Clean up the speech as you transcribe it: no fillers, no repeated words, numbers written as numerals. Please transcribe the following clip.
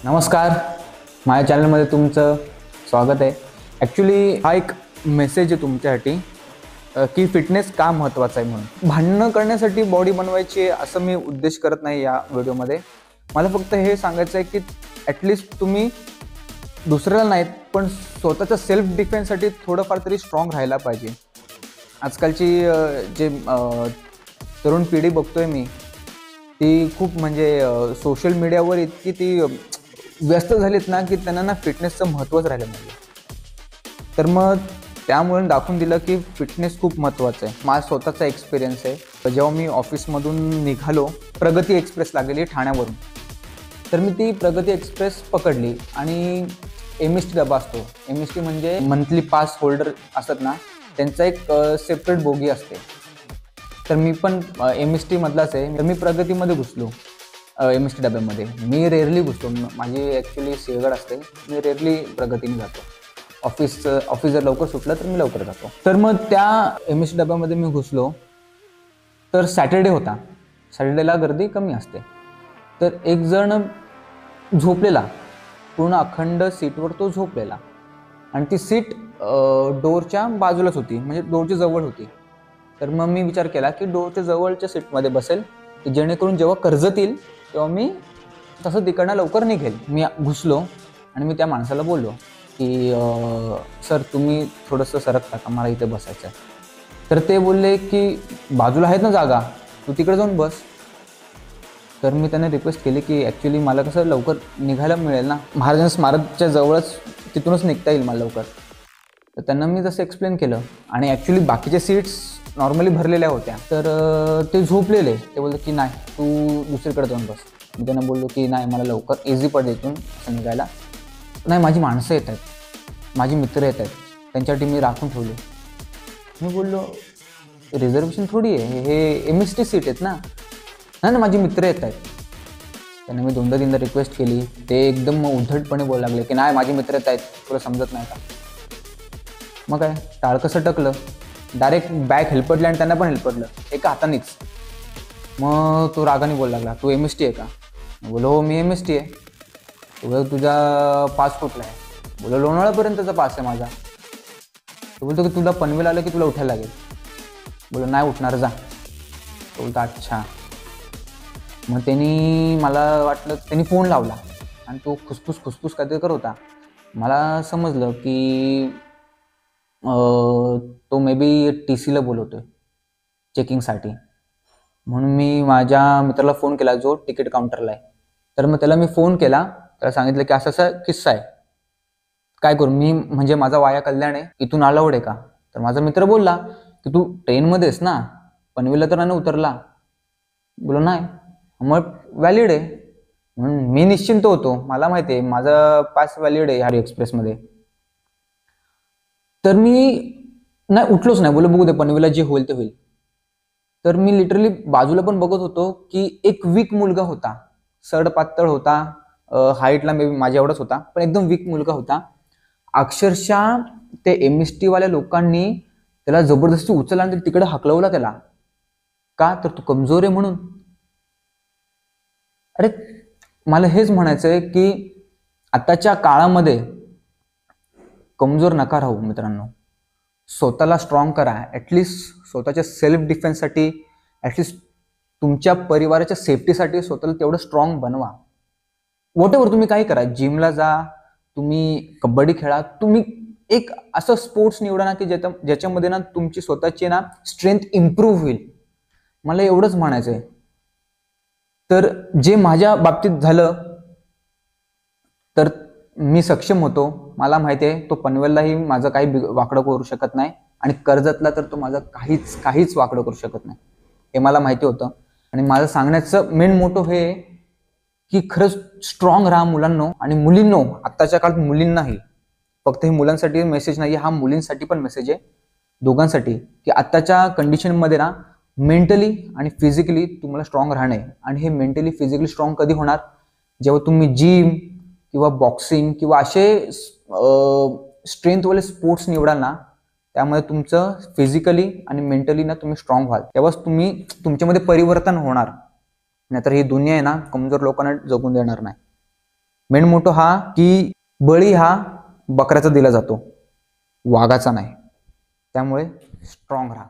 नमस्कार, माझ्या चॅनलमध्ये तुमचं स्वागत आहे. ॲक्च्युली हा एक मेसेज आहे तुमच्यासाठी की फिटनेस का महत्त्वाचा आहे म्हणून. भांडणं करण्यासाठी बॉडी बनवायची आहे असं मी उद्देश करत नाही या व्हिडिओमध्ये. मला फक्त हे सांगायचं आहे की ॲटलिस्ट तुम्ही दुसऱ्याला नाहीत पण स्वतःच्या सेल्फ डिफेन्ससाठी थोडंफार तरी स्ट्रॉंग राहायला पाहिजे. आजकालची जे तरुण पिढी बघतोय मी, ती खूप म्हणजे सोशल मीडियावर इतकी ती व्यस्त झालीत ना की त्यांना ना फिटनेसचं महत्त्वच राहिलं नाही. तर मग त्यामुळे दाखवून दिलं की फिटनेस खूप महत्त्वाचं आहे. माझा स्वतःचा एक्सपिरियन्स आहे. जेव्हा मी ऑफिसमधून निघालो, प्रगती एक्सप्रेस लागलेली ठाण्यावरून, तर मी ती प्रगती एक्सप्रेस पकडली आणि MST डबा असतो. MST म्हणजे मंथली पास होल्डर असतात ना, त्यांचा एक सेपरेट बोगी असते. तर मी पण MST मधलाच आहे. तर मी प्रगतीमध्ये घुसलो. MST डब्यामध्ये मी रेअरली घुसतो. माझी ॲक्च्युली सिंहगड असते. मी रेअरली प्रगतीने जातो. ऑफिस जर लवकर सुटलं तर मी लवकर जातो. तर मग त्या MST डब्यामध्ये मी घुसलो. तर सॅटर्डे होता. सॅटर्डेला गर्दी कमी असते. तर एक जण झोपलेला, पूर्ण अखंड सीटवर तो झोपलेला, आणि ती सीट डोअरच्या बाजूलाच होती, म्हणजे डोअरच्या जवळ होती. तर मग मी विचार केला की डोअरच्या जवळच्या सीटमध्ये बसेल, की जेणेकरून जेव्हा कर्जत येईल तेव्हा मी तसं तिकडनं लवकर निघेल. मी घुसलो आणि मी त्या माणसाला बोललो की सर तुम्ही थोडंसं सरकता का, मला इथे बसायचं आहे. तर ते बोलले की बाजूला आहेत ना जागा, तू तिकडे जाऊन बस. तर मी त्यांना रिक्वेस्ट केली की ॲक्च्युली मला कसं लवकर निघायला मिळेल ना, महाराजांच्या स्मारकच्या जवळच, तिथूनच निघता येईल मला लवकर. तर त्यांना मी तसं एक्सप्लेन केलं. आणि ॲक्च्युली बाकीच्या सीट्स नॉर्मली भरलेल्या होत्या. तर ते झोपलेले. ते बोलले की नाही तू दुसरीकडे जाऊन बस. मी त्यांना बोललो की नाही मला लवकर इझी पडेल इथून असं निघायला. नाही माझी माणसं येत आहेत, माझी मित्र येत आहेत, त्यांच्यासाठी मी राखून ठेवले. मी बोललो रिझर्वेशन थोडी आहे, हे MST सीट आहेत ना. नाही ना माझी मित्र येत आहेत. त्यांना मी दोनदा तीनदा रिक्वेस्ट केली. ते एकदम उद्धटपणे बोलायला लागले की नाही माझे मित्र येत आहेत, तुला समजत नाही का. मग काय टाळकं सटकलं. डायरेक्ट बॅग हेल्पटली आणि त्यांना पण हेल्पटलं एका हातानेच. मग तो रागाने बोलायला लागला तू MST आहे का. बोलो हो मी MST आहे. तो बोलतो तुझा पास कुठला आहे. बोलो लोणावळ्यापर्यंतचा पास आहे माझा. तो बोलतो की तुला पनवेल आलं की तुला उठायला लागेल. बोलो नाही उठणार जा. तो बोलतो अच्छा. मग त्यांनी मला वाटलं त्यांनी फोन लावला आणि तो खुसफुस काहीतरी करत होता. मला समजलं की तो मे बी TCला बोलवतोय चेकिंगसाठी. म्हणून मी माझ्या मित्राला फोन केला जो तिकीट काउंटरला आहे. तर मग त्याला मी फोन केला, त्याला सांगितलं की असा असा किस्सा आहे, काय करू मी, म्हणजे माझा वाया कल्याण आहे, इथून अलाउड आहे का. तर माझा मित्र बोलला की तू ट्रेनमध्येस ना, पनवेलला तर नाही उतरला. बोलो नाही. मग व्हॅलिड आहे. म्हणून मी निश्चिंत होतो, मला माहिती आहे माझा पास व्हॅलिड आहे ह्या एक्सप्रेसमध्ये. तर मी नाही उठलोच नाही. बोलो बघू दे पनवेलला जे होईल ते होईल. तर मी लिटरली बाजूला पण बघत होतो की एक वीक मुलगा होता, सड पातळ होता, हाईटला मे बी माझ्या एवढाच होता, पण एकदम वीक मुलगा होता. अक्षरशः ते MST वाल्या लोकांनी त्याला जबरदस्ती उचलला आणि तिकडे हकलवला त्याला. का तर तू कमजोर आहे म्हणून. अरे मला हेच म्हणायचं आहे की आताच्या काळामध्ये कमजोर नका राहू मित्रांनो. स्वतःला स्ट्रॉंग करा. ॲटलिस्ट स्वतःच्या सेल्फ डिफेन्ससाठी, ॲटलिस्ट तुमच्या परिवाराच्या सेफ्टीसाठी स्वतःला तेवढं स्ट्रॉंग बनवा. व्हॉटएव्हर तुम्ही काही करा, जिमला जा, तुम्ही कबड्डी खेळा, तुम्ही एक असं स्पोर्ट्स निवडा ना की ज्याच्यामध्ये ना तुमची स्वतःची ना स्ट्रेंथ इम्प्रूव्ह होईल. मला एवढंच म्हणायचं आहे. तर जे माझ्या बाबतीत झालं, तर मी सक्षम होतो. मला माहिती आहे तो पनवेललाही माझं काही वाकडं करू शकत नाही आणि कर्जतला तर तो माझं काहीच वाकडं करू शकत नाही, हे मला माहिती होतं. आणि माझं सांगण्याचं मेन मोटो हे की खरंच स्ट्रॉंग राहा मुलांनो आणि मुलींनो. आत्ताच्या काळात मुलींनाही, फक्त हे मुलांसाठी मेसेज नाही, हा मुलींसाठी पण मेसेज आहे, दोघांसाठी, की आत्ताच्या कंडिशनमध्ये ना मेंटली आणि फिजिकली तुम्हाला स्ट्रॉंग राहणे. आणि हे मेंटली फिजिकली स्ट्रॉंग कधी होणार, जेव्हा तुम्ही जिम किंवा बॉक्सिंग किंवा असे स्ट्रेंथवाले स्पोर्ट्स निवडाल ना, त्यामुळे तुमचं फिजिकली आणि मेंटली ना तुम्ही स्ट्रॉंग व्हाल. तेव्हाच तुमच्यामध्ये परिवर्तन होणार. नाहीतर ही दुनिया आहे ना कमजोर लोकांना जगून देणार नाही. मेन मोठो हा की बळी हा बकऱ्याचा दिला जातो, वाघाचा नाही. त्यामुळे स्ट्रॉंग राहा.